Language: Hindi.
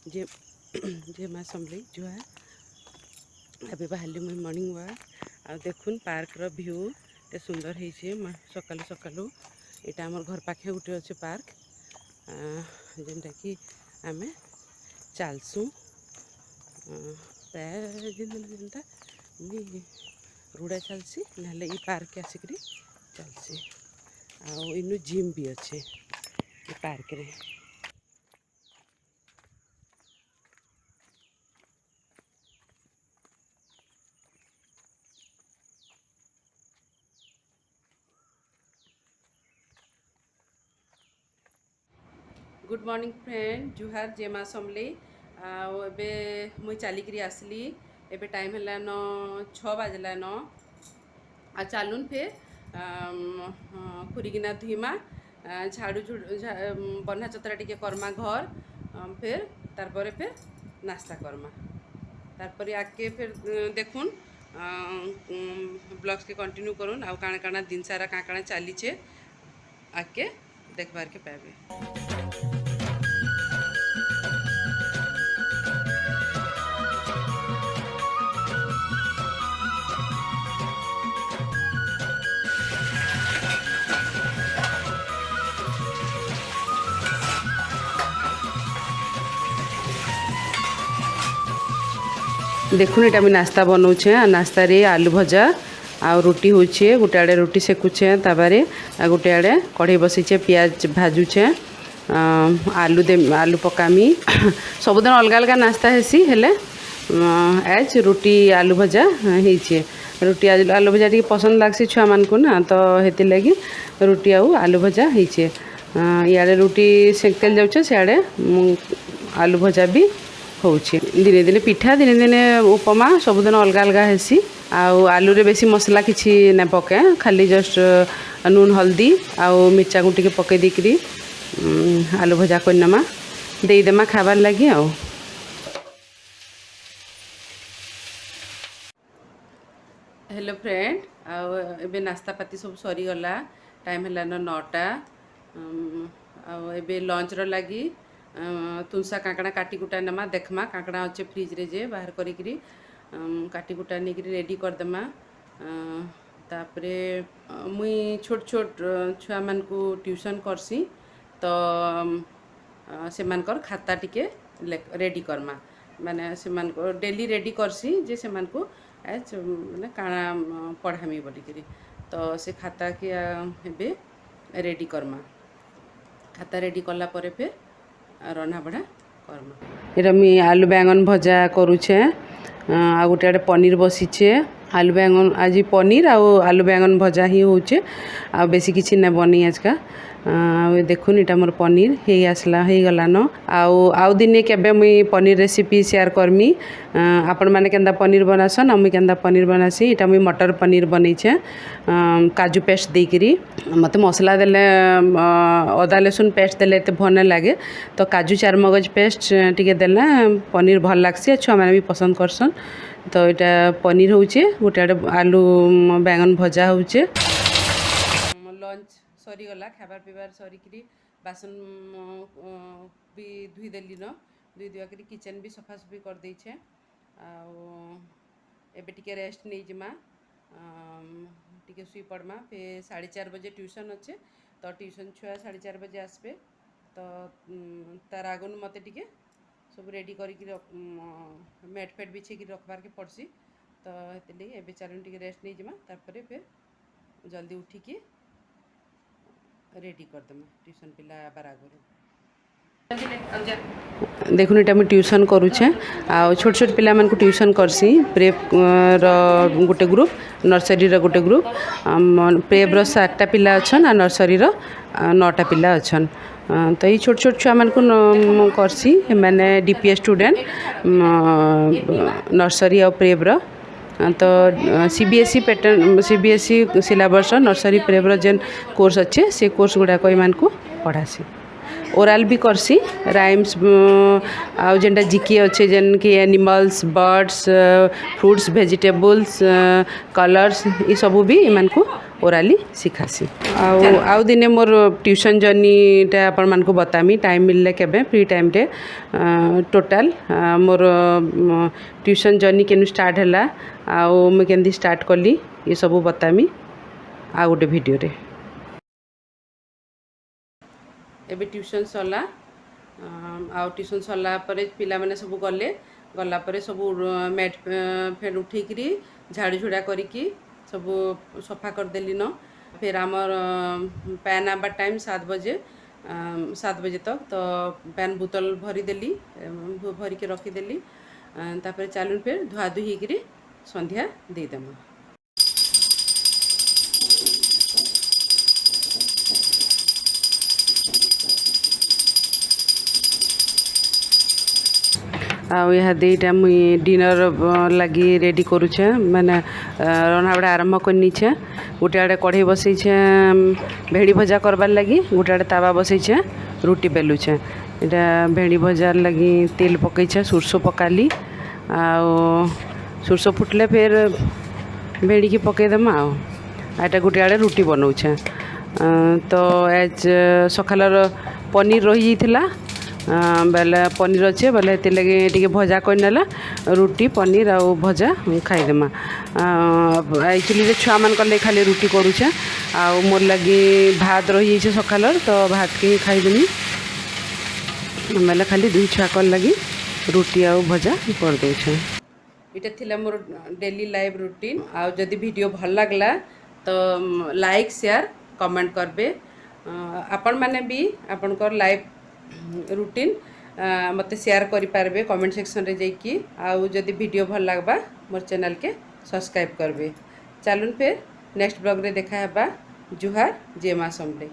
जे जे माँ समली जो है अभी बाहर मुझे मॉर्निंग वॉक आ देखुन पार्क रो व्यू ते सुंदर है सकालू सकालू यहाँ आम घर पाखे गोटे अच्छे पार्क जेनटा कि आम चलसु प्राय जेनटा रुड़ा चलसी ना ये पार्क आसिक चलसी आनु जिम भी अच्छे ये पार्क रे। गुड मॉर्निंग फ्रेंड जुहार जे माँ समली आबे मुई चलिकी आसली एबे टाइम है न 6 बजलान आ चलुन फिर खुरिकिना धुईमा झाड़ू बन्हा चतरा टिके करमा घर फिर तार फिर नाश्ता करमा तार आगे फिर देखुन ब्लॉग्स के कंटिन्यू करूँ आउ काଣା काଣା दिन सारा काଣା काଣା चलीचे आगे देखबार के पाबे। देखुन इटा मुझे नाश्ता बनाऊे नाश्ता रे आलू भजा आ रोटी होचे गोटे आड़े रोटी सेकुचे ताबारे गोटे आड़े कढ़ई बसीचे पियाज भाजुचे आलू पकामी सबुदिन अलग अलग नाश्ता हेसी हेले आज रोटी आलू भजा होइचे रोटी आलू भजा टी पसंद लागसी छुआ मान को ना तो हेति लगी रोटी आलू भजा होइचे इे रोटी सेकतेल जाऊे सियाड़े आलू भजा भी होची दिने दिने पिठा दिने दिने उपमा सबुदिन अलग अलग हेसी आलू रे बेसी मसला किसी ना पके खाली जस्ट नून हल्दी आउ मिर्चा को टिके पके देकरी आलू भजा करनमा देदेमा खाबार लगी आ। हेलो फ्रेंड आबे नाश्ता पाती सब सरीगला टाइम है 9टा आबे लंच रो लगी तुलसा काकड़ा काटी कुटा नमा देखमा काकड़ा अच्छे फ्रिज रे जे बाहर करी काटी कुटा नहीं रेडी करदेमा तापरे मुई छोट छोट छुआ मान को ट्यूशन करसी तो से मानकर खाता टिके रेडी करमा माने से मान को डेली रेडी करसी जे से मान को एज माने काना पढ़ामी बोलिकी तो से खाता के हेबे रेडी करमा खाता रेडी कला परे फिर रन्धा बढ़ा करमा एटा मुई आलू बैंगन भजा करुचे आ गोटे आड़े पनीर बसीचे आलू बैंगन आज पनीर आलू बैंगन भजा ही होचे आ बेसी किसी ना बनी आजका देखुन इटा मोर पनीर हे आसला हे गलान आउ दिने केबे मुई पनीर रेसिपी शेयर करमी आपण माने केंदा पनीर बनासन आ मुई केंदा पनीर बनासी इटा मुई मटर पनीर बनैछे काजू पेस्ट देकरी मते मसला देले अदा लहसुन पेस्ट देले एते भल लागे तो काजू चारमगज पेस्ट टिके देले पनीर भल लागसी छुआ माने भी पसंद करसन तो इटा पनीर होचे गोटे आड़े आलू बैंगन भजा होचे लंच सरीगला खाबार पीबार सरिकी बासन भी धुई देली न धुई दुआ करी किचन भी सफासफी कर देछे एबे टिके रेस्ट नहीं जिमा टिके सुई पड़मा फिर 4:30 बजे ट्यूशन अच्छे तो ट्यूशन छुआ 4:30 बजे आसबे तो तार आगन मते टिके सब रेडी करी मेट फेट बिछे रखबार के पड़सी तो हेतले एबे चलन टिके रेस्ट नहीं जिमा तारपरे फिर जल्दी उठिकी रेडी करदेमा ट्यूशन पिला बार आगु देखुन इटा मुझे ट्यूशन करुचे आ छोट छोट पिला मान को ट्यूशन करसी प्रेप गोटे ग्रुप नर्सरी रो गोटे ग्रुप प्रेप रो 7टा पिला अछन आ नर्सरी रो 9टा पिला अछन तो ये छोट छोट छुआ मान को करसी माने डीपीएस स्टूडेंट नर्सरी और प्रेप रो तो CBSE pattern CBSE syllabus nursery prep रो जेन कोर्स अच्छे से कोर्स गुड़ाक मान को पढ़ासी ओराल भी करसी राइम्स आउ जेनटा जीके अच्छे जेन कि animals birds fruits vegetables colours ये सब भी इन को ओराली शिखासी आउ दिने मोर ट्यूशन जर्नीटा आपण मानक बतामी टाइम मिलले केबे फ्री टाइम रे टोटाल मोर ट्यूशन जर्नी केनु स्टार्ट हैला आउ मैं केंदी स्टार्ट कली ये सब बतामी आ गोटे वीडियो रे। एबे ट्यूशन सरला आउ ट्यूशन सरला परे पिला माने सब गले गला परे सब मैट फेर उठेकरी झाड़ू झुड़ा करिकी सब सफा करदेली न। फिर आमर पैन आबार टाइम 7 बजे 7 बजे तक तो पैन बोतल भरी देली भरी के रखीदेली तापर चालू फिर धुआ धुई होकर संध्या देदेमा। आउ यह दुईटा मुई डिनर लगी रेडी करुचे माने रन्धाबड़ा आरंभ करनीचे। गोटे आड़े कढ़ई बसईछे भेड़ी भजा करबार लगी गोटे आड़े तावा बसईछे रुटी बेलुछे। इटा भेड़ी भजार लगी तेल पकईछे सुरसो पकाली आउ सुरसो फुटले फिर भेड़ी की पकईदेमा आउ एटा गोटे आड़े रुटी बनाऊछे। तो एज सकालर पनीर रही जाइथिला बेले पनीर अच्छे बेले ये लगे टी भजा करनेला रुटी पनीर आउ भजा खाईदेमा। एक्चुअली छुआ मान कले खाली रुटी करुचे आउ मोर लगी भात रही जाइए सकालर तो भात के खाईदेमी बेले खाली दुई छुआ कर लगी रुटी आउ भजा कर दउछे। इटा थिला मोर डेली लाइफ रूटीन आउ जदि वीडियो भल लागला तो लाइक शेयर कमेंट करबे। आपण माने भी आपनकर लाइफ रूटीन मते शेयर करि पारबे कमेंट सेक्शन रे जाइकी आउ जदि वीडियो भल लागबा मोर चैनल के सब्सक्राइब करबे। चलून फिर नेक्स्ट ब्लॉग रे देखा हेबा। जुहार जय मां समले।